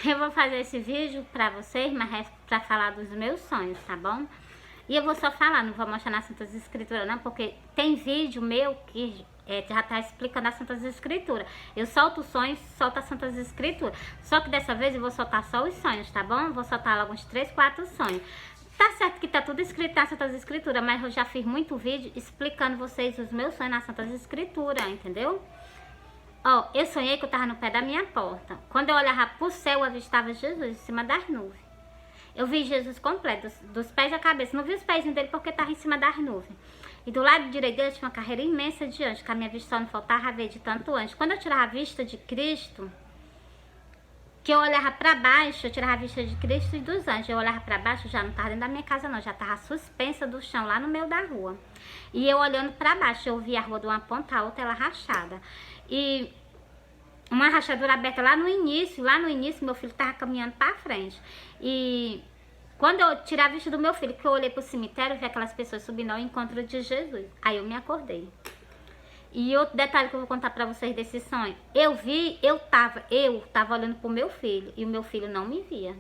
Eu vou fazer esse vídeo pra vocês, mas é pra falar dos meus sonhos, tá bom? E eu vou só falar, não vou mostrar nas Santas Escrituras não, porque tem vídeo meu que já tá explicando as Santas Escrituras. Eu solto os sonhos, solto as Santas Escrituras. Só que dessa vez eu vou soltar só os sonhos, tá bom? Eu vou soltar logo uns 3, 4 sonhos. Tá certo que tá tudo escrito nas Santas Escrituras, mas eu já fiz muito vídeo explicando vocês os meus sonhos nas Santas Escrituras, entendeu? Ó, eu sonhei que eu tava no pé da minha porta. Quando eu olhava pro céu, eu avistava Jesus em cima das nuvens. Eu vi Jesus completo, dos pés à cabeça. Não vi os pés dele porque tava em cima das nuvens. E do lado direito dele tinha uma carreira imensa de anjos, que a minha vista só não faltava ver de tanto anjo. Quando eu tirava a vista de Cristo, que eu olhava pra baixo, eu tirava a vista de Cristo e dos anjos. Eu olhava pra baixo, já não tava dentro da minha casa não, já tava suspensa do chão, lá no meio da rua. E eu olhando pra baixo, eu via a rua de uma ponta a outra, ela rachada. E uma rachadura aberta lá no início meu filho tava caminhando pra frente. E quando eu tirei a vista do meu filho, que eu olhei pro cemitério, eu vi aquelas pessoas subindo ao encontro de Jesus. Aí eu me acordei. E outro detalhe que eu vou contar pra vocês desse sonho. Eu tava olhando pro meu filho e o meu filho não me via.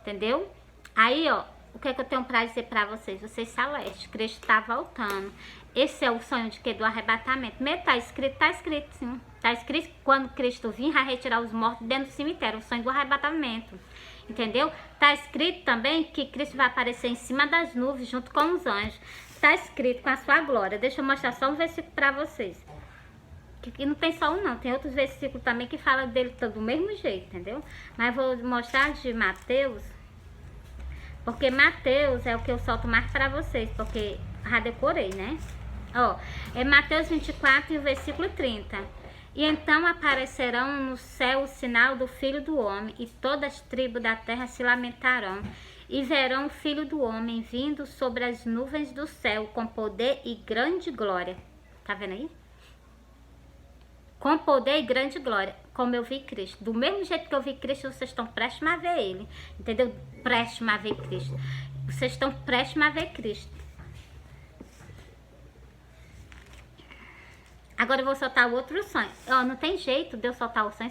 Entendeu? Aí, ó, o que é que eu tenho pra dizer pra vocês? Vocês celestes, Cristo tá voltando. Esse é o sonho de que? Do arrebatamento. Mesmo tá escrito sim. Tá escrito que quando Cristo vir, vai retirar os mortos dentro do cemitério. O sonho do arrebatamento. Entendeu? Tá escrito também que Cristo vai aparecer em cima das nuvens junto com os anjos. Tá escrito com a sua glória. Deixa eu mostrar só um versículo pra vocês. Que não tem só um não, tem outros versículos também que falam dele do mesmo jeito, entendeu? Mas vou mostrar de Mateus, porque Mateus é o que eu solto mais pra vocês, porque já decorei, né? Ó, é Mateus 24 e o versículo 30. E então aparecerão no céu o sinal do Filho do Homem, e todas as tribos da terra se lamentarão, e verão o Filho do Homem vindo sobre as nuvens do céu, com poder e grande glória. Tá vendo aí? Com poder e grande glória, como eu vi Cristo. Do mesmo jeito que eu vi Cristo, vocês estão prestes a ver Ele. Entendeu? Prestes a ver Cristo. Vocês estão prestes a ver Cristo. Agora eu vou soltar o outro sonho. Ó, não tem jeito de eu soltar o sonho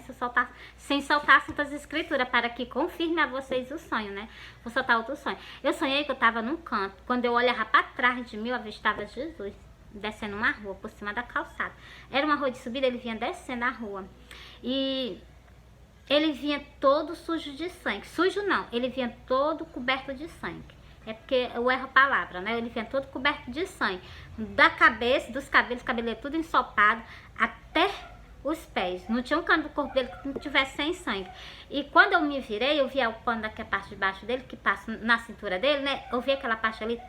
sem soltar as Santas Escrituras, para que confirme a vocês o sonho, né? Vou soltar outro sonho. Eu sonhei que eu estava num canto. Quando eu olhava para trás de mim, eu avistava Jesus descendo uma rua, por cima da calçada. Era uma rua de subida, ele vinha descendo a rua. E ele vinha todo sujo de sangue. Sujo não, ele vinha todo coberto de sangue. É porque eu erro a palavra, né? Ele vinha todo coberto de sangue. Da cabeça, dos cabelos, o cabelo tudo ensopado, até os pés. Não tinha um canto do corpo dele que não tivesse sem sangue. E quando eu me virei, eu vi o pano daquela parte de baixo dele, que passa na cintura dele, né? Eu vi aquela parte ali,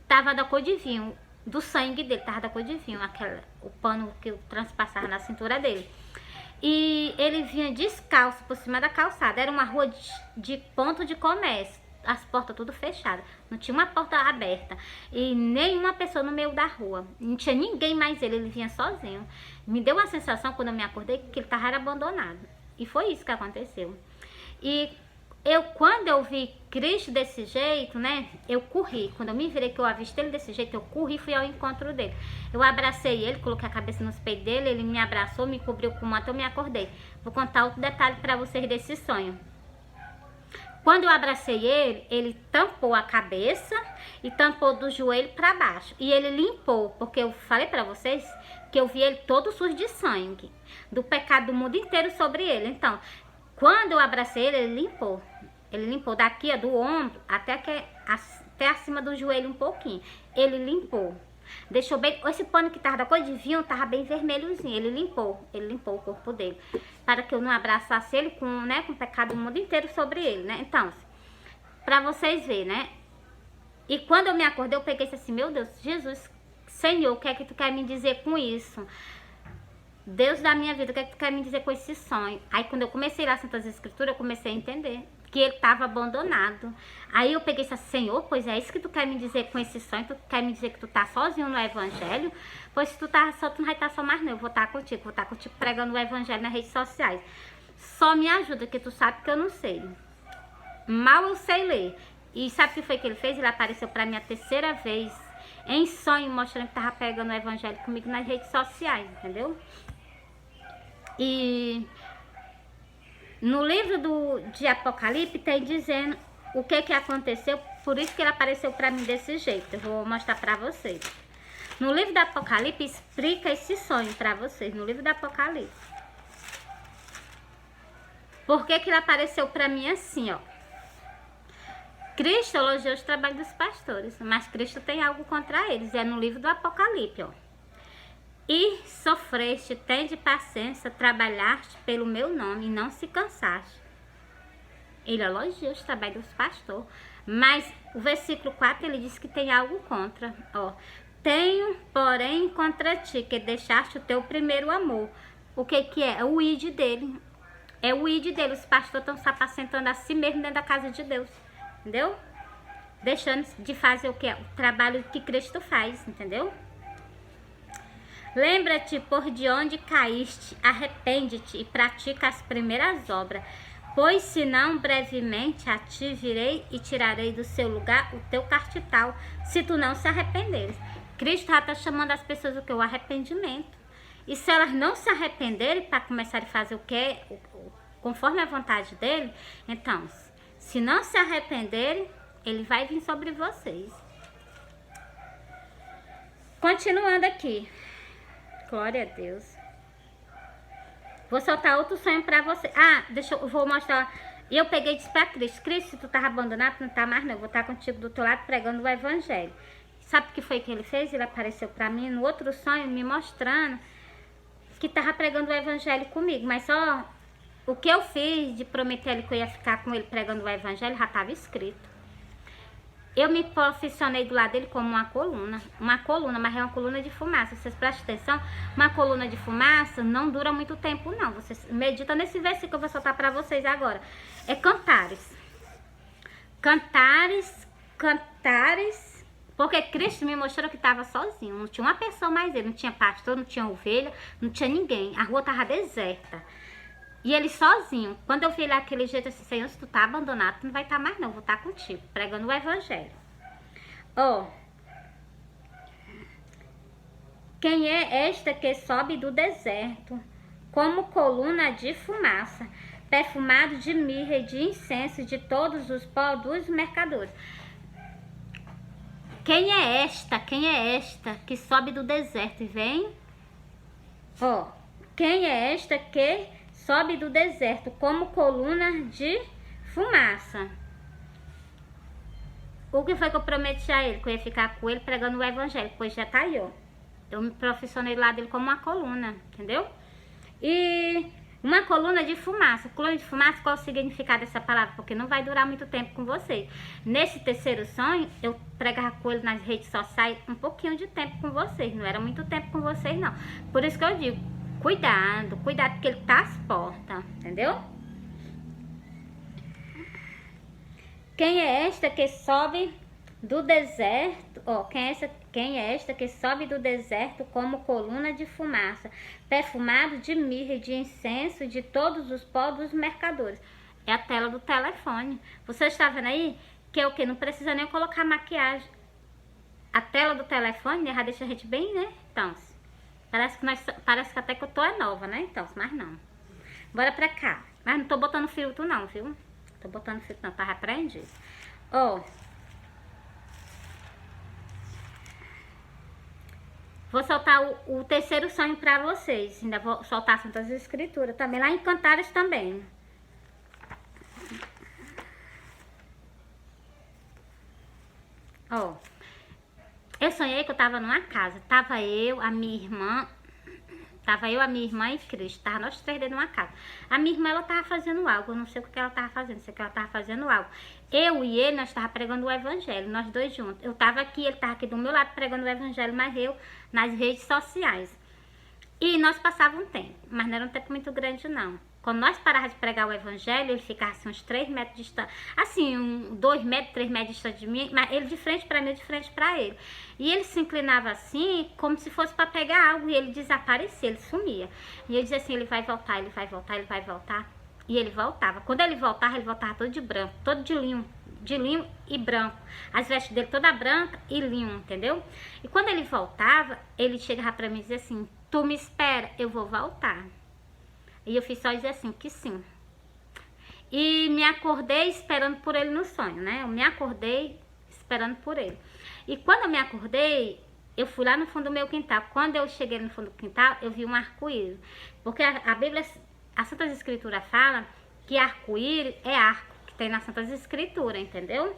tava da cor de vinho, do sangue dele, tava da cor de vinho, o pano que eu transpassava na cintura dele. E ele vinha descalço por cima da calçada. Era uma rua de ponto de comércio. As portas tudo fechadas, não tinha uma porta aberta e nenhuma pessoa no meio da rua, não tinha ninguém mais ele vinha sozinho. Me deu uma sensação quando eu me acordei que ele estava abandonado, e foi isso que aconteceu. E quando eu vi Cristo desse jeito, né, eu corri. Quando eu me virei que eu avistei ele desse jeito, eu corri e fui ao encontro dele. Eu abracei ele, coloquei a cabeça nos peitos dele, ele me abraçou, me cobriu com o manto, eu me acordei. Vou contar outro detalhe para vocês desse sonho. Quando eu abracei ele, ele tampou a cabeça e tampou do joelho para baixo. E ele limpou, porque eu falei para vocês que eu vi ele todo sujo de sangue, do pecado do mundo inteiro sobre ele. Então, quando eu abracei ele, ele limpou. Ele limpou daqui, ó, do ombro até acima do joelho um pouquinho. Ele limpou. Deixou bem, esse pano que tava da cor de vinho, tava bem vermelhozinho. Ele limpou o corpo dele, para que eu não abraçasse ele com o pecado do mundo inteiro sobre ele, né? Então, pra vocês verem, né? E quando eu me acordei, eu peguei e disse assim, meu Deus, Jesus, Senhor, o que é que tu quer me dizer com isso? Deus da minha vida, o que é que tu quer me dizer com esse sonho? Aí quando eu comecei a ler as Santas Escrituras, eu comecei a entender que ele estava abandonado. Aí eu peguei e disse, Senhor, pois é isso que tu quer me dizer com esse sonho? Tu quer me dizer que tu tá sozinho no Evangelho? Pois se tu tá só, tu não vai estar só mais não, eu vou estar contigo pregando o Evangelho nas redes sociais. Só me ajuda, que tu sabe que eu não sei. Mal eu sei ler. E sabe o que foi que ele fez? Ele apareceu para mim a terceira vez, em sonho, mostrando que tava pregando o Evangelho comigo nas redes sociais, entendeu? E No livro de Apocalipse tem dizendo o que aconteceu, por isso que ele apareceu para mim desse jeito. Eu vou mostrar para vocês. No livro do Apocalipse explica esse sonho para vocês, no livro do Apocalipse. Por que ele apareceu para mim assim, ó? Cristo elogiou os trabalhos dos pastores, mas Cristo tem algo contra eles. É no livro do Apocalipse, ó. E sofreste, tende paciência, trabalhaste pelo meu nome e não se cansaste. Ele elogia os trabalhos dos pastores. Mas o versículo 4 ele diz que tem algo contra. Ó, tenho, porém, contra ti, que deixaste o teu primeiro amor. O que é? É o id dele. É o id dele. Os pastores estão se apacentando a si mesmo dentro da casa de Deus. Entendeu? Deixando de fazer o que? O trabalho que Cristo faz. Entendeu? Lembra-te por de onde caíste, arrepende-te e pratica as primeiras obras, pois senão brevemente a ti virei e tirarei do seu lugar o teu castital, se tu não se arrependeres. Cristo já está chamando as pessoas o que? O arrependimento. E se elas não se arrependerem para começar a fazer o que? Conforme a vontade dele, então, se não se arrependerem, ele vai vir sobre vocês. Continuando aqui. Glória a Deus. Vou soltar outro sonho pra você. Ah, eu vou mostrar. E eu peguei e disse pra Cristo: Cristo, se tu tava abandonado, não tá mais não. Eu vou estar contigo do teu lado pregando o evangelho. Sabe o que foi que ele fez? Ele apareceu pra mim no outro sonho, me mostrando que tava pregando o evangelho comigo. Mas só o que eu fiz de prometer ele que eu ia ficar com ele pregando o evangelho já tava escrito. Eu me posicionei do lado dele como uma coluna, mas é uma coluna de fumaça. Vocês prestem atenção, uma coluna de fumaça não dura muito tempo não. Vocês meditam nesse versículo que eu vou soltar para vocês agora. É Cantares. Cantares, porque Cristo me mostrou que estava sozinho. Não tinha uma pessoa mais ele, não tinha pastor, não tinha ovelha, não tinha ninguém. A rua estava deserta. E ele sozinho. Quando eu vi ele daquele jeito assim, Senhor, se tu tá abandonado, tu não vai estar mais não, eu vou estar contigo, pregando o evangelho. Ó. Quem é esta que sobe do deserto, como coluna de fumaça, perfumado de mirra e de incenso de todos os pó dos mercadores? Quem é esta que sobe do deserto e vem? Ó. Quem é esta que sobe do deserto como coluna de fumaça? O que foi que eu prometi a ele? Que eu ia ficar com ele pregando o evangelho. Pois já tá aí, ó. Eu me profissionei lá dele como uma coluna, entendeu? E uma coluna de fumaça. Coluna de fumaça, qual o significado dessa palavra? Porque não vai durar muito tempo com vocês. Nesse terceiro sonho, eu pregava com ele nas redes sociais um pouquinho de tempo com vocês. Não era muito tempo com vocês, não. Por isso que eu digo, cuidado, porque ele tá às portas, entendeu? Quem é esta que sobe do deserto? Ó, quem é esta que sobe do deserto como coluna de fumaça, perfumado de mirra e de incenso de todos os pó dos mercadores? É a tela do telefone. Você está vendo aí que é o que? Não precisa nem colocar maquiagem. A tela do telefone já deixa a gente bem, né? Então, parece que até que eu tô nova, né? Então, mas não. Bora pra cá. Mas não tô botando filtro não, viu? Tô botando filtro não, tá repreendido. Ó. Vou soltar o terceiro sonho pra vocês. Ainda vou soltar as Santas Escrituras também. Lá em Cantares também. Ó. Eu sonhei que eu tava numa casa. Tava eu, a minha irmã e Cristo. Tava nós três dentro de uma casa. A minha irmã, ela tava fazendo algo. Eu não sei o que ela tava fazendo. Sei que ela tava fazendo algo. Eu e ele, nós tava pregando o evangelho. Nós dois juntos. Eu tava aqui, ele tava aqui do meu lado pregando o evangelho. Mas eu nas redes sociais. E nós passávamos um tempo. Mas não era um tempo muito grande, não. Quando nós parávamos de pregar o evangelho, ele ficava assim, uns 3 metros distante. Assim, 2 metros, 3 metros distante de mim. Mas ele de frente para mim, eu de frente para ele. E ele se inclinava assim, como se fosse para pegar algo. E ele desaparecia, ele sumia. E eu dizia assim, ele vai voltar, ele vai voltar, ele vai voltar. E ele voltava. Quando ele voltava todo de branco, todo de linho e branco. As vestes dele toda branca e linho, entendeu? E quando ele voltava, ele chegava para mim e dizia assim, tu me espera, eu vou voltar. E eu fiz só dizer assim, que sim. e me acordei esperando por ele no sonho, né? Eu me acordei esperando por ele. E quando eu me acordei, eu fui lá no fundo do meu quintal. Quando eu cheguei no fundo do quintal, eu vi um arco-íris. Porque a Bíblia, a Santas Escrituras fala que arco-íris é arco, que tem nas Santas Escrituras, entendeu?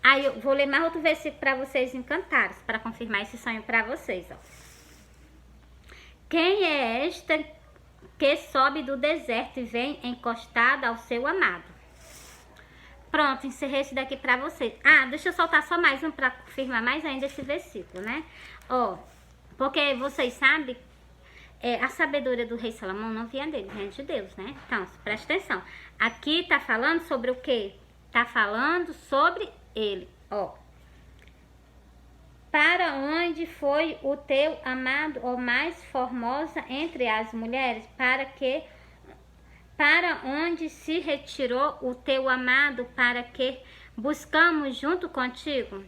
Aí eu vou ler mais outro versículo para vocês em Cantares, para confirmar esse sonho para vocês, ó. Quem é esta que sobe do deserto e vem encostada ao seu amado? Pronto, encerrei esse daqui pra vocês. Ah, deixa eu soltar só mais um pra confirmar mais ainda esse versículo, né? Ó, porque vocês sabem, a sabedoria do rei Salomão não vinha dele, vinha de Deus, né? Então, presta atenção. Aqui tá falando sobre o quê? Tá falando sobre ele, ó. Para onde foi o teu amado, ó mais formosa entre as mulheres? Para onde se retirou o teu amado, para que buscamos junto contigo?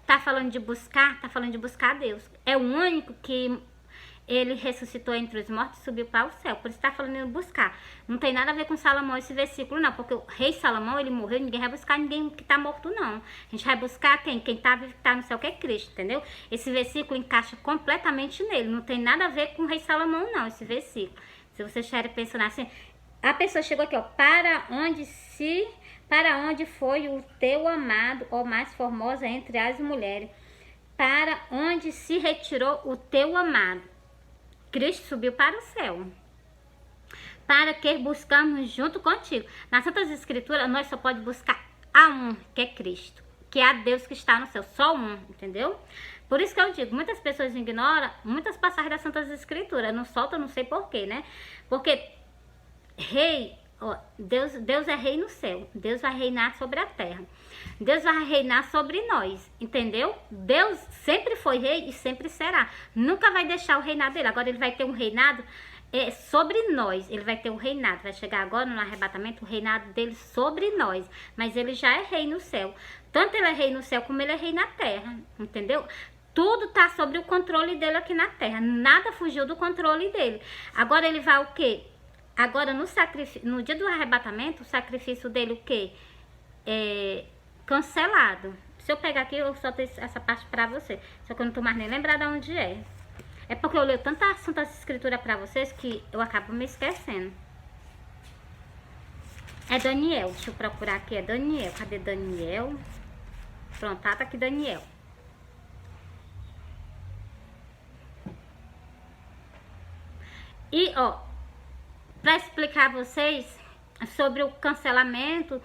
Tá falando de buscar? Tá falando de buscar Deus. É o único que ele ressuscitou entre os mortos e subiu para o céu. Por isso tá falando de buscar. Não tem nada a ver com Salomão esse versículo, não. Porque o rei Salomão, ele morreu, ninguém vai buscar ninguém que tá morto, não. A gente vai buscar quem? Quem tá vivo, que tá no céu, que é Cristo, entendeu? Esse versículo encaixa completamente nele. Não tem nada a ver com o rei Salomão, não, esse versículo. Se vocês estiverem pensando assim... A pessoa chegou aqui, ó, para onde foi o teu amado, ó mais formosa entre as mulheres? Para onde se retirou o teu amado? Cristo subiu para o céu. Para que buscamos junto contigo. Nas Santas Escrituras, nós só podemos buscar a um, que é Cristo. Que é a Deus que está no céu. Só um, entendeu? Por isso que eu digo, muitas pessoas ignoram muitas passagens das Santas Escrituras. Não soltam, não sei porquê, né? Porque... Rei, ó, Deus é rei no céu. Deus vai reinar sobre a terra. Deus vai reinar sobre nós, entendeu? Deus sempre foi rei e sempre será. Nunca vai deixar o reinado dele. Agora ele vai ter um reinado sobre nós. Ele vai ter um reinado. Vai chegar agora no arrebatamento o reinado dele sobre nós. Mas ele já é rei no céu. Tanto ele é rei no céu como ele é rei na terra, entendeu? Tudo tá sobre o controle dele aqui na terra. Nada fugiu do controle dele. Agora ele vai o quê? Agora, no dia do arrebatamento, o sacrifício dele, o quê? Cancelado. Se eu pegar aqui, eu solto essa parte pra você. Só que eu não tô mais nem lembrada onde é. É porque eu leio tanta Santa Escritura pra vocês que eu acabo me esquecendo. É Daniel. Deixa eu procurar aqui. É Daniel. Cadê Daniel? Pronto, tá aqui Daniel. E, ó... Para explicar a vocês sobre o cancelamento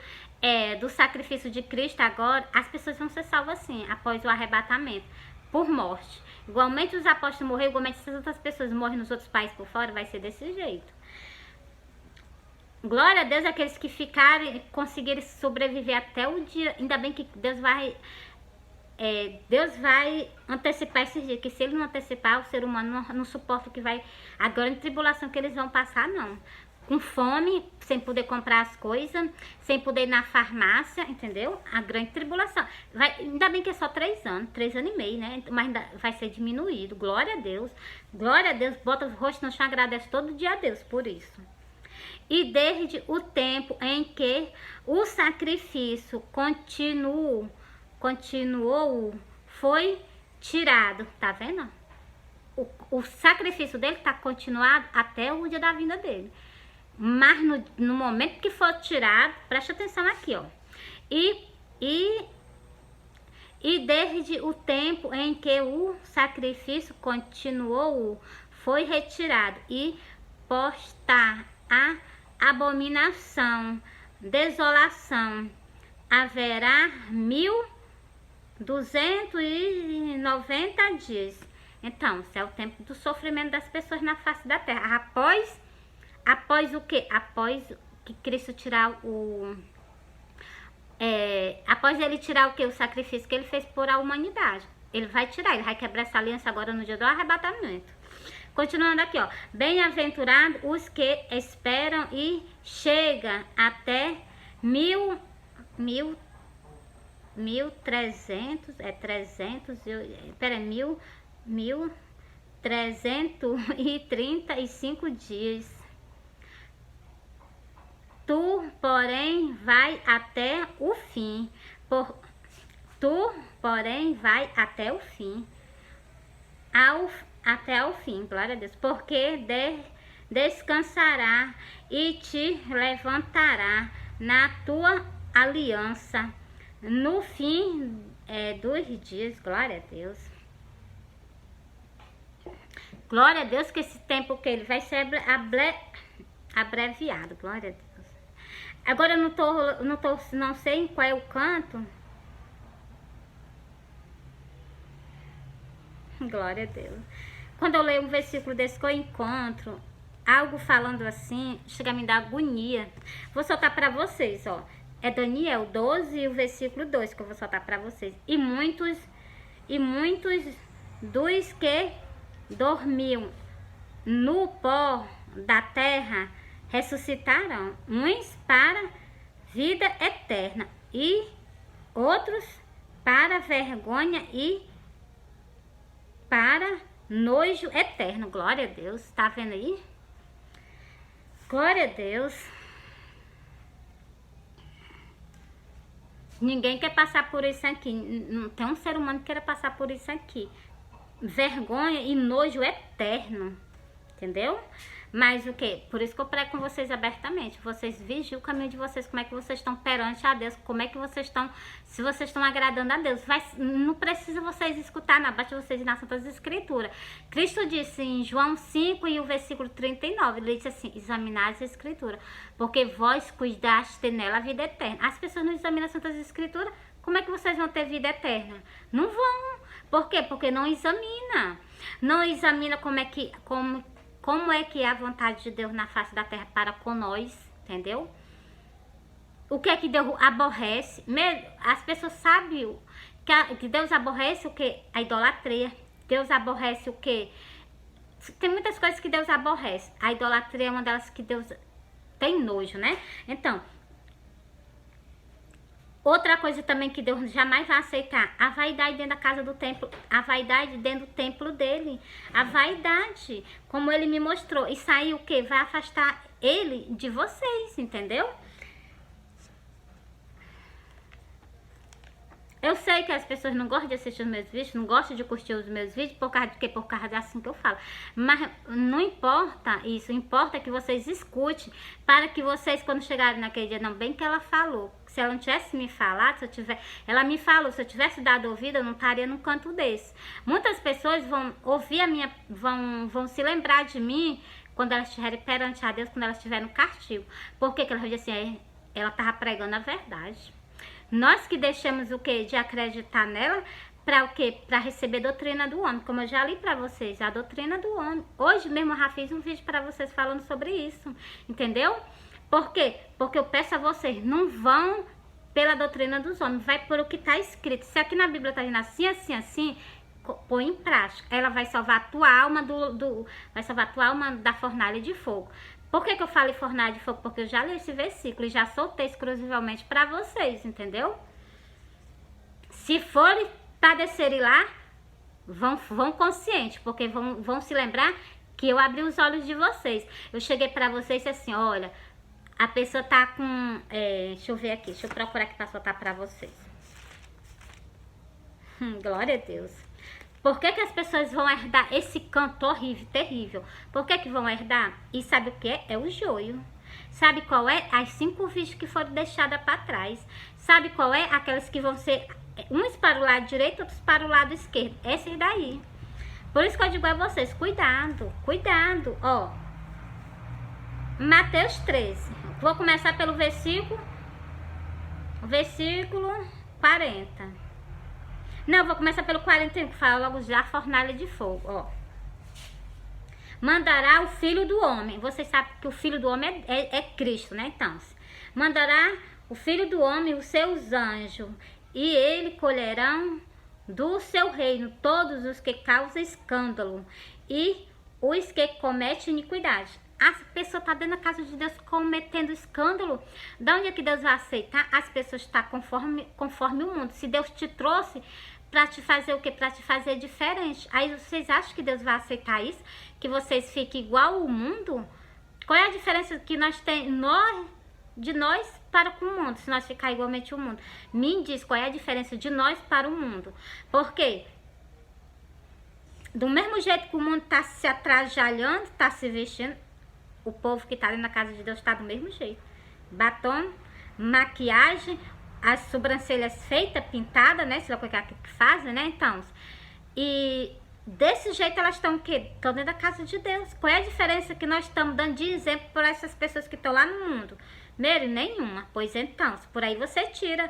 do sacrifício de Cristo agora, as pessoas vão ser salvas assim, após o arrebatamento, por morte. Igualmente os apóstolos morreram, igualmente essas outras pessoas morrem nos outros países por fora, vai ser desse jeito. Glória a Deus, aqueles que ficarem, conseguirem sobreviver até o dia, ainda bem que Deus vai antecipar esse dia, que se ele não antecipar, o ser humano não suporta o que vai, a grande tribulação que eles vão passar, não. Com fome, sem poder comprar as coisas, sem poder ir na farmácia, entendeu? A grande tribulação. Ainda bem que é só 3 anos, 3 anos e meio, né? Mas ainda vai ser diminuído. Glória a Deus. Glória a Deus. Bota o rosto no chão, agradece todo dia a Deus por isso. E desde o tempo em que o sacrifício continuou, foi tirado, tá vendo? O sacrifício dele tá continuado até o dia da vinda dele. Mas no momento que for tirado, preste atenção aqui, ó. E desde o tempo em que o sacrifício continuou, foi retirado e posta a abominação, desolação, haverá 1290 dias. Então, esse é o tempo do sofrimento das pessoas na face da terra. Após o quê? Após que Cristo tirar após ele tirar o quê? O sacrifício que ele fez por a humanidade. Ele vai tirar, ele vai quebrar essa aliança agora no dia do arrebatamento. Continuando aqui, ó. Bem-aventurados os que esperam e chega até 1335 dias. Tu, porém, vai até o fim. Tu, porém, vai até o fim. Até o fim, glória a Deus. Porque descansará e te levantará na tua aliança no fim dos dias. Glória a Deus. Glória a Deus que esse tempo que ele vai ser abreviado. Glória a Deus. Agora eu não sei em qual é o canto. Glória a Deus. Quando eu leio um versículo desse que eu encontro, algo falando assim, chega a me dar agonia. Vou soltar para vocês, ó. É Daniel 12 e o versículo 2 que eu vou soltar para vocês. E muitos dos que dormiam no pó da terra ressuscitarão, uns para vida eterna e outros para vergonha e para nojo eterno. Glória a Deus. Tá vendo aí? Glória a Deus. Ninguém quer passar por isso aqui. Não tem um ser humano que queira passar por isso aqui. Vergonha e nojo eterno. Entendeu? Mas o que? Por isso que eu prego com vocês abertamente. Vocês vigiem o caminho de vocês, como é que vocês estão perante a Deus, como é que vocês estão, se vocês estão agradando a Deus. Não precisa vocês escutar nada, basta vocês ir nas Santas Escrituras. Cristo disse em João 5 e o versículo 39, ele disse assim, examinai as Escrituras, porque vós cuidaste nela a vida eterna. As pessoas não examinam as Santas Escrituras, como é que vocês vão ter vida eterna? Não vão. Por quê? Porque não examina. Não examina como é que é a vontade de Deus na face da terra para com nós, entendeu? O que é que Deus aborrece? As pessoas sabem que Deus aborrece o que? A idolatria. Deus aborrece o que? Tem muitas coisas que Deus aborrece. A idolatria é uma delas que Deus tem nojo, né? Então, outra coisa também que Deus jamais vai aceitar, a vaidade dentro da casa do templo, a vaidade dentro do templo dele, a vaidade, como ele me mostrou, isso aí o que? Vai afastar ele de vocês, entendeu? Eu sei que as pessoas não gostam de assistir os meus vídeos, não gostam de curtir os meus vídeos, por causa de quê? Por causa assim que eu falo. Mas não importa isso, importa que vocês escutem, para que vocês, quando chegarem naquele dia, não, bem que ela falou. Se ela não tivesse me falado, ela me falou, se eu tivesse dado ouvido, eu não estaria num canto desse. Muitas pessoas vão ouvir vão se lembrar de mim, quando elas estiverem perante a Deus, quando elas estiverem no castigo. Por que que ela vai dizer assim, ela estava pregando a verdade. Nós que deixamos o que? De acreditar nela, para o quê? Para receber a doutrina do homem, como eu já li para vocês, a doutrina do homem. Hoje mesmo eu já fiz um vídeo para vocês falando sobre isso, entendeu? Por quê? Porque eu peço a vocês, não vão pela doutrina dos homens, vai por o que está escrito. Se aqui na Bíblia está dizendo assim, assim, assim, põe em prática. Ela vai salvar a tua alma vai salvar a tua alma da fornalha de fogo. Por que que eu falo em fornalha de fogo? Porque eu já li esse versículo e já soltei exclusivamente para vocês, entendeu? Se forem padecerem lá, vão consciente, porque vão se lembrar que eu abri os olhos de vocês. Eu cheguei para vocês e assim, olha, a pessoa tá com... deixa eu ver aqui, deixa eu procurar aqui para soltar para vocês. Glória a Deus. Por que que as pessoas vão herdar esse canto horrível, terrível? Por que que vão herdar? E sabe o que é? É o joio. Sabe qual é? As 5 virgens que foram deixadas para trás. Sabe qual é? Aquelas que vão ser uns para o lado direito, outros para o lado esquerdo. Essas daí. Por isso que eu digo a vocês, cuidado, cuidado. Ó, Mateus 13. Vou começar pelo versículo 40. Não, eu vou começar pelo 41, que fala logo já fornalha de fogo, ó. Mandará o Filho do Homem. Vocês sabem que o Filho do Homem é Cristo, né? Então, mandará o Filho do Homem os seus anjos, e ele colherão do seu reino todos os que causam escândalo e os que cometem iniquidade. A pessoa está dentro da casa de Deus cometendo escândalo. De onde é que Deus vai aceitar? As pessoas estão conforme o mundo. Se Deus te trouxe para te fazer o quê? Para te fazer diferente. Aí vocês acham que Deus vai aceitar isso? Que vocês fiquem igual ao mundo? Qual é a diferença que nós temos? de nós para com o mundo, se nós ficar igualmente o mundo. Me diz qual é a diferença de nós para o mundo. Porque do mesmo jeito que o mundo está se atrajando, está se vestindo, o povo que está ali na casa de Deus está do mesmo jeito. Batom, maquiagem, as sobrancelhas feitas, pintadas, né? Sei lá o que fazem, né? Então, e desse jeito elas estão o quê? Estão dentro da casa de Deus. Qual é a diferença que nós estamos dando de exemplo para essas pessoas que estão lá no mundo? Mary, nenhuma. Pois então, por aí você tira.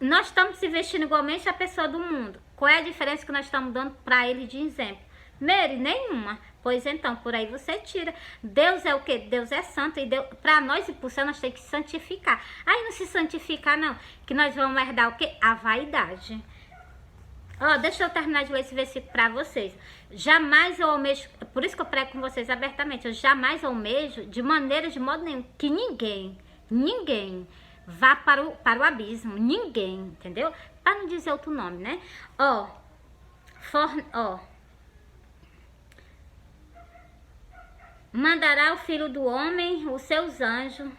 Nós estamos se vestindo igualmente a pessoa do mundo. Qual é a diferença que nós estamos dando para ele de exemplo? Mary, nenhuma. Pois então, por aí você tira. Deus é o quê? Deus é santo. E para nós e por céu, nós temos que santificar. Aí não se santificar, não. Que nós vamos herdar o quê? A vaidade. Ó, deixa eu terminar de ler esse versículo para vocês. Jamais eu almejo, por isso que eu prego com vocês abertamente, eu jamais almejo, de modo nenhum, que ninguém vá para o abismo. Ninguém, entendeu? Para não dizer outro nome, né? Ó, mandará o Filho do Homem os seus anjos,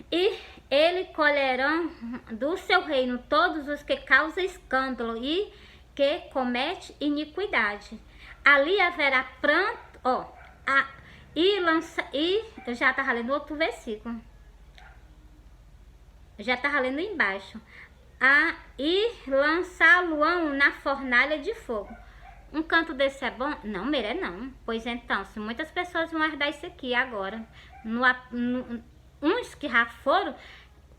e ele colherão do seu reino todos os que causam escândalo e que comete iniquidade. Ali haverá pranto, eu já estava lendo outro versículo. Já estava lendo embaixo. E lançá-lo-ão na fornalha de fogo. Um canto desse é bom? Não, Meire, não. Pois então, se muitas pessoas vão herdar isso aqui agora, uns que já foram,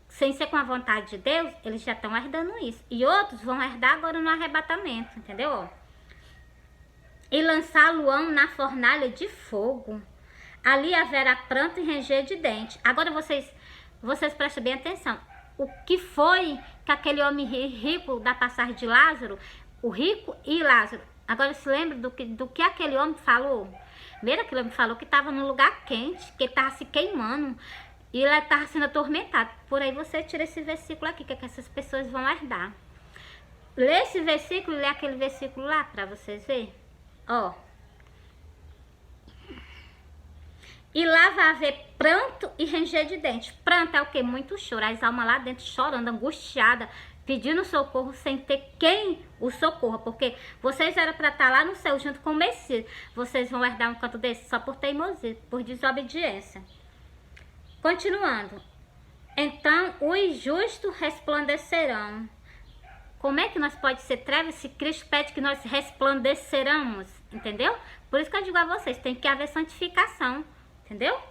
sem ser com a vontade de Deus, eles já estão herdando isso. E outros vão herdar agora no arrebatamento, entendeu? E lançá-lo-ão na fornalha de fogo. Ali haverá pranto e ranger de dente. Agora vocês prestem bem atenção. O que foi que aquele homem rico da passagem de Lázaro, o rico e Lázaro, agora se lembra do que aquele homem falou? Primeiro, aquele homem falou que estava num lugar quente, que ele estava se queimando. E ele estava sendo atormentado. Por aí você tira esse versículo aqui, que é que essas pessoas vão herdar. Lê esse versículo e lê aquele versículo lá para vocês verem. Ó. E lá vai haver pranto e ranger de dente. Pranto é o quê? Muito choro. As almas lá dentro chorando, angustiada, pedindo socorro sem ter quem o socorra. Porque vocês eram para estar lá no céu junto com o Messias. Vocês vão herdar um canto desse só por teimosia, por desobediência. Continuando. Então, os justos resplandecerão. Como é que nós pode ser trevas se Cristo pede que nós resplandeceramos? Entendeu? Por isso que eu digo a vocês, tem que haver santificação. Entendeu?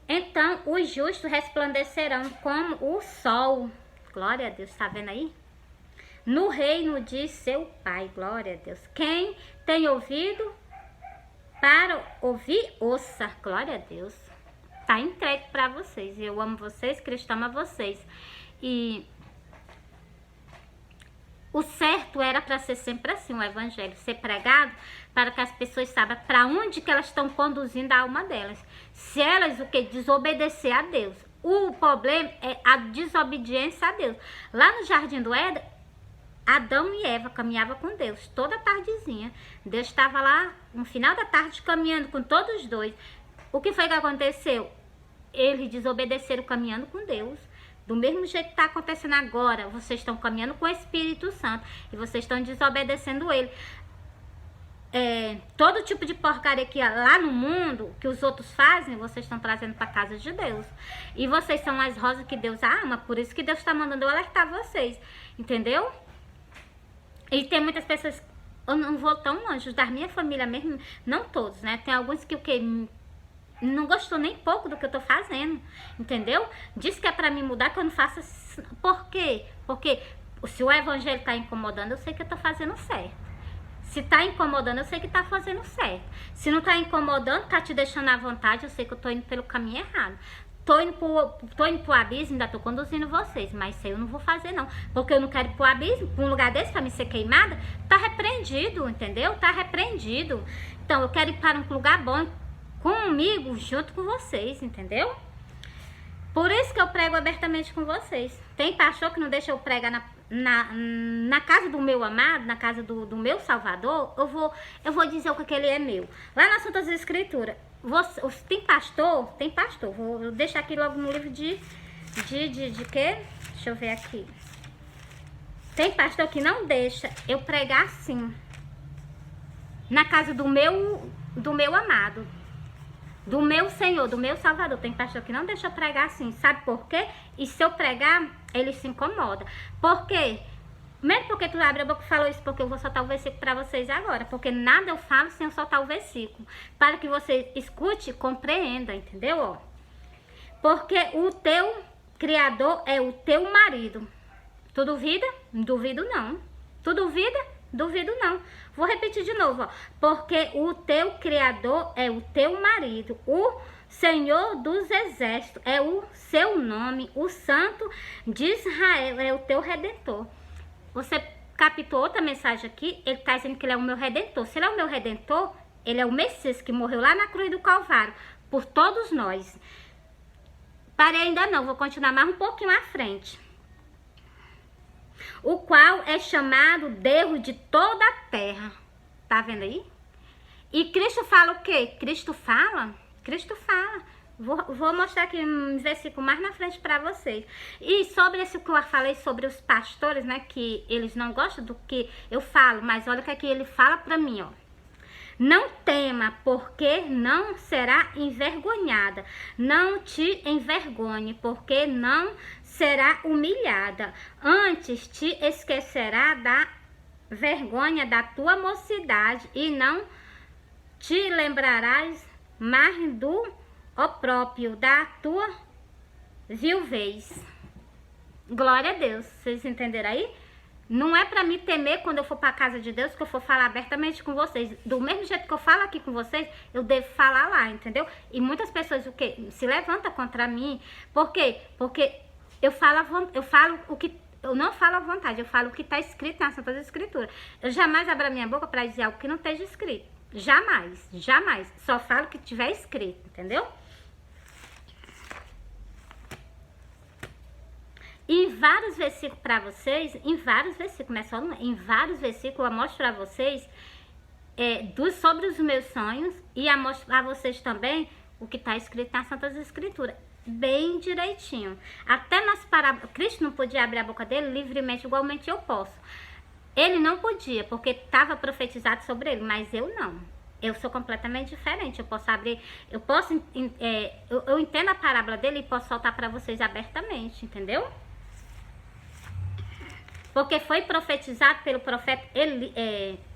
Então, os justos resplandecerão como o sol. Glória a Deus, tá vendo aí? No reino de seu Pai. Glória a Deus. Quem tem ouvido para ouvir, ouça. Glória a Deus. Tá entregue para vocês. Eu amo vocês, Cristo ama vocês. E o certo era para ser sempre assim, o evangelho ser pregado para que as pessoas saibam para onde que elas estão conduzindo a alma delas. Se elas desobedecer a Deus. O problema é a desobediência a Deus. Lá no Jardim do Éden, Adão e Eva caminhavam com Deus toda tardezinha. Deus estava lá no final da tarde caminhando com todos os dois. O que foi que aconteceu? Eles desobedeceram caminhando com Deus. Do mesmo jeito que está acontecendo agora, vocês estão caminhando com o Espírito Santo e vocês estão desobedecendo ele. Todo tipo de porcaria que lá no mundo, que os outros fazem, vocês estão trazendo para a casa de Deus. E vocês são as rosas que Deus ama, por isso que Deus está mandando eu alertar vocês. Entendeu? E tem muitas pessoas, eu não vou tão longe, da minha família mesmo, não todos, né? Tem alguns que não gostou nem pouco do que eu tô fazendo, entendeu? Diz que é pra me mudar, que eu não faço assim. Por quê? Porque se o evangelho tá incomodando, eu sei que eu tô fazendo certo. Se tá incomodando, eu sei que tá fazendo certo. Se não tá incomodando, tá te deixando à vontade, eu sei que eu tô indo pelo caminho errado. Tô indo pro abismo, ainda tô conduzindo vocês, mas isso aí eu não vou fazer não. Porque eu não quero ir pro abismo, pra um lugar desse, pra me ser queimada, tá repreendido, entendeu? Tá repreendido. Então, eu quero ir para um lugar bom, comigo, junto com vocês, entendeu? Por isso que eu prego abertamente com vocês. Tem pastor que não deixa eu pregar na casa do meu amado, na casa do meu Salvador, eu vou dizer o que ele é meu. Lá nas Santas Escrituras, tem pastor, vou deixar aqui logo no livro de quê? Deixa eu ver aqui. Tem pastor que não deixa eu pregar assim, na casa do meu amado, do meu Senhor, do meu Salvador. Tem pastor que não deixa eu pregar assim, sabe por quê? E se eu pregar, ele se incomoda. Por quê? Mesmo porque tu abre a boca e falou isso, porque eu vou soltar o versículo para vocês agora. Porque nada eu falo sem eu soltar o versículo. Para que você escute e compreenda, entendeu? Ó. Porque o teu Criador é o teu marido. Tu duvida? Duvido não. Tu duvida? Duvido não. Vou repetir de novo, ó. Porque o teu Criador é o teu marido. O Senhor dos Exércitos é o seu nome. O Santo de Israel é o teu Redentor. Você captou outra mensagem aqui? Ele está dizendo que ele é o meu Redentor. Se ele é o meu Redentor, ele é o Messias que morreu lá na cruz do Calvário por todos nós. Parei ainda não, vou continuar mais um pouquinho à frente. O qual é chamado Deus de toda a terra. Tá vendo aí? E Cristo fala o quê? Cristo fala. Vou mostrar aqui um versículo mais na frente para vocês. E sobre esse que eu falei sobre os pastores, né? Que eles não gostam do que eu falo. Mas olha o que aqui ele fala para mim, ó. Não tema, porque não será envergonhada. Não te envergonhe, porque não será humilhada. Antes te esquecerá da vergonha da tua mocidade e não te lembrarás mais do opróprio da tua viuvez. Glória a Deus. Vocês entenderam aí? Não é para me temer quando eu for para a casa de Deus, que eu for falar abertamente com vocês. Do mesmo jeito que eu falo aqui com vocês, eu devo falar lá, entendeu? E muitas pessoas o quê? Se levantam contra mim. Por quê? Porque eu falo o que... Eu não falo à vontade, eu falo o que está escrito nas Santas Escrituras. Eu jamais abro a minha boca para dizer algo que não esteja escrito. Jamais, jamais. Só falo o que tiver escrito, entendeu? Em vários versículos para vocês, em vários versículos, não é só em vários versículos eu mostro para vocês sobre os meus sonhos e eu mostro para vocês também o que está escrito nas Santas Escrituras, bem direitinho. Até nas parábolas, Cristo não podia abrir a boca dele livremente, igualmente eu posso. Ele não podia, porque estava profetizado sobre ele, mas eu não. Eu sou completamente diferente. Eu posso abrir, eu entendo a parábola dele e posso soltar para vocês abertamente, entendeu? Porque foi profetizado pelo profeta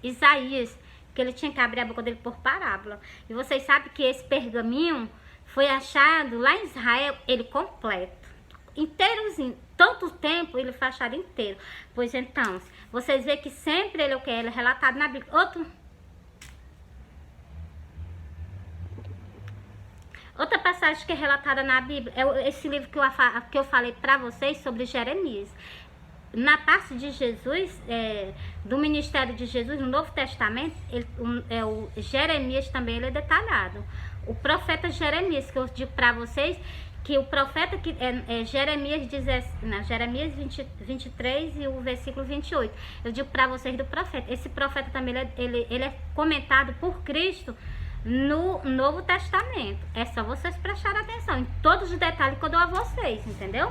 Isaías, que ele tinha que abrir a boca dele por parábola. E vocês sabem que esse pergaminho foi achado lá em Israel, ele completo, inteirozinho. Tanto tempo ele foi achado inteiro. Pois então, vocês veem que sempre ele é relatado na Bíblia. Outra passagem que é relatada na Bíblia é esse livro que eu falei para vocês sobre Jeremias. Na parte de Jesus, do ministério de Jesus, no Novo Testamento, o Jeremias também ele é detalhado. O profeta Jeremias, que eu digo para vocês, que o profeta que Jeremias 23 e o versículo 28. Eu digo para vocês do profeta. Esse profeta também, ele é comentado por Cristo no Novo Testamento. É só vocês prestarem atenção em todos os detalhes que eu dou a vocês, entendeu?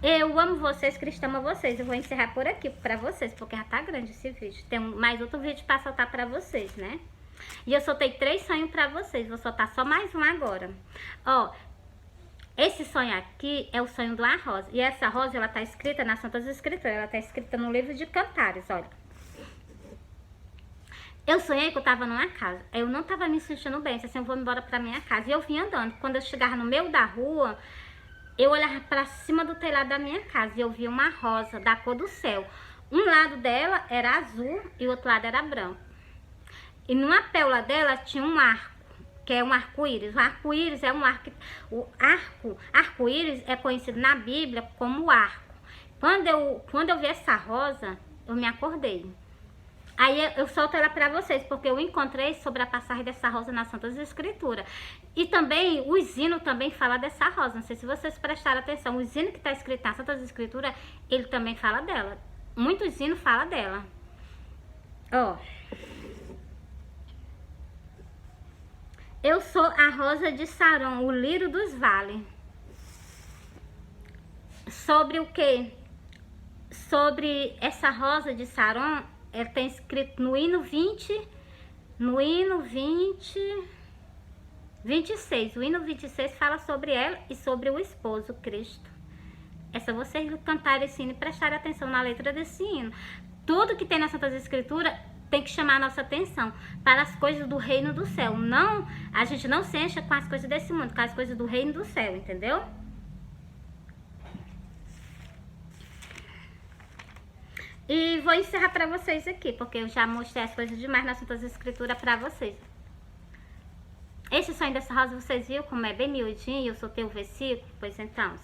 Eu amo vocês, Cristo ama vocês. Eu vou encerrar por aqui pra vocês, porque já tá grande esse vídeo. Tem mais outro vídeo pra soltar pra vocês, né? E eu soltei 3 sonhos pra vocês. Vou soltar só mais um agora. Ó, esse sonho aqui é o sonho de uma rosa. E essa rosa, ela tá escrita nas Santas Escrituras. Ela tá escrita no livro de Cantares, olha. Eu sonhei que eu tava numa casa. Eu não tava me sentindo bem. Assim, eu vou embora pra minha casa. E eu vim andando. Quando eu chegava no meio da rua, eu olhava pra cima do telhado da minha casa e eu vi uma rosa da cor do céu. Um lado dela era azul e o outro lado era branco. E numa pérola dela tinha um arco, que é um arco-íris. O arco-íris é um arco... Arco-íris é conhecido na Bíblia como arco. Quando eu vi essa rosa, eu me acordei. Aí eu solto ela para vocês, porque eu encontrei sobre a passagem dessa rosa nas Santas Escrituras. E também, o hino também fala dessa rosa. Não sei se vocês prestaram atenção. O hino que está escrito nas Santas Escrituras, ele também fala dela. Muitos hinos falam dela. Ó. Eu sou a rosa de Saron, o lírio dos vales. Sobre o quê? Sobre essa rosa de Saron, ela tem escrito no hino 20, no hino 26. O hino 26 fala sobre ela e sobre o esposo, Cristo. É só vocês cantarem esse hino e prestarem atenção na letra desse hino. Tudo que tem nas Santas Escrituras tem que chamar a nossa atenção para as coisas do reino do céu. Não, a gente não se encha com as coisas desse mundo, com as coisas do reino do céu, entendeu? E vou encerrar para vocês aqui, porque eu já mostrei as coisas demais nas Santas Escrituras para vocês. Esse sonho dessa rosa, vocês viram como é bem miudinho? Eu soltei o versículo? Pois então,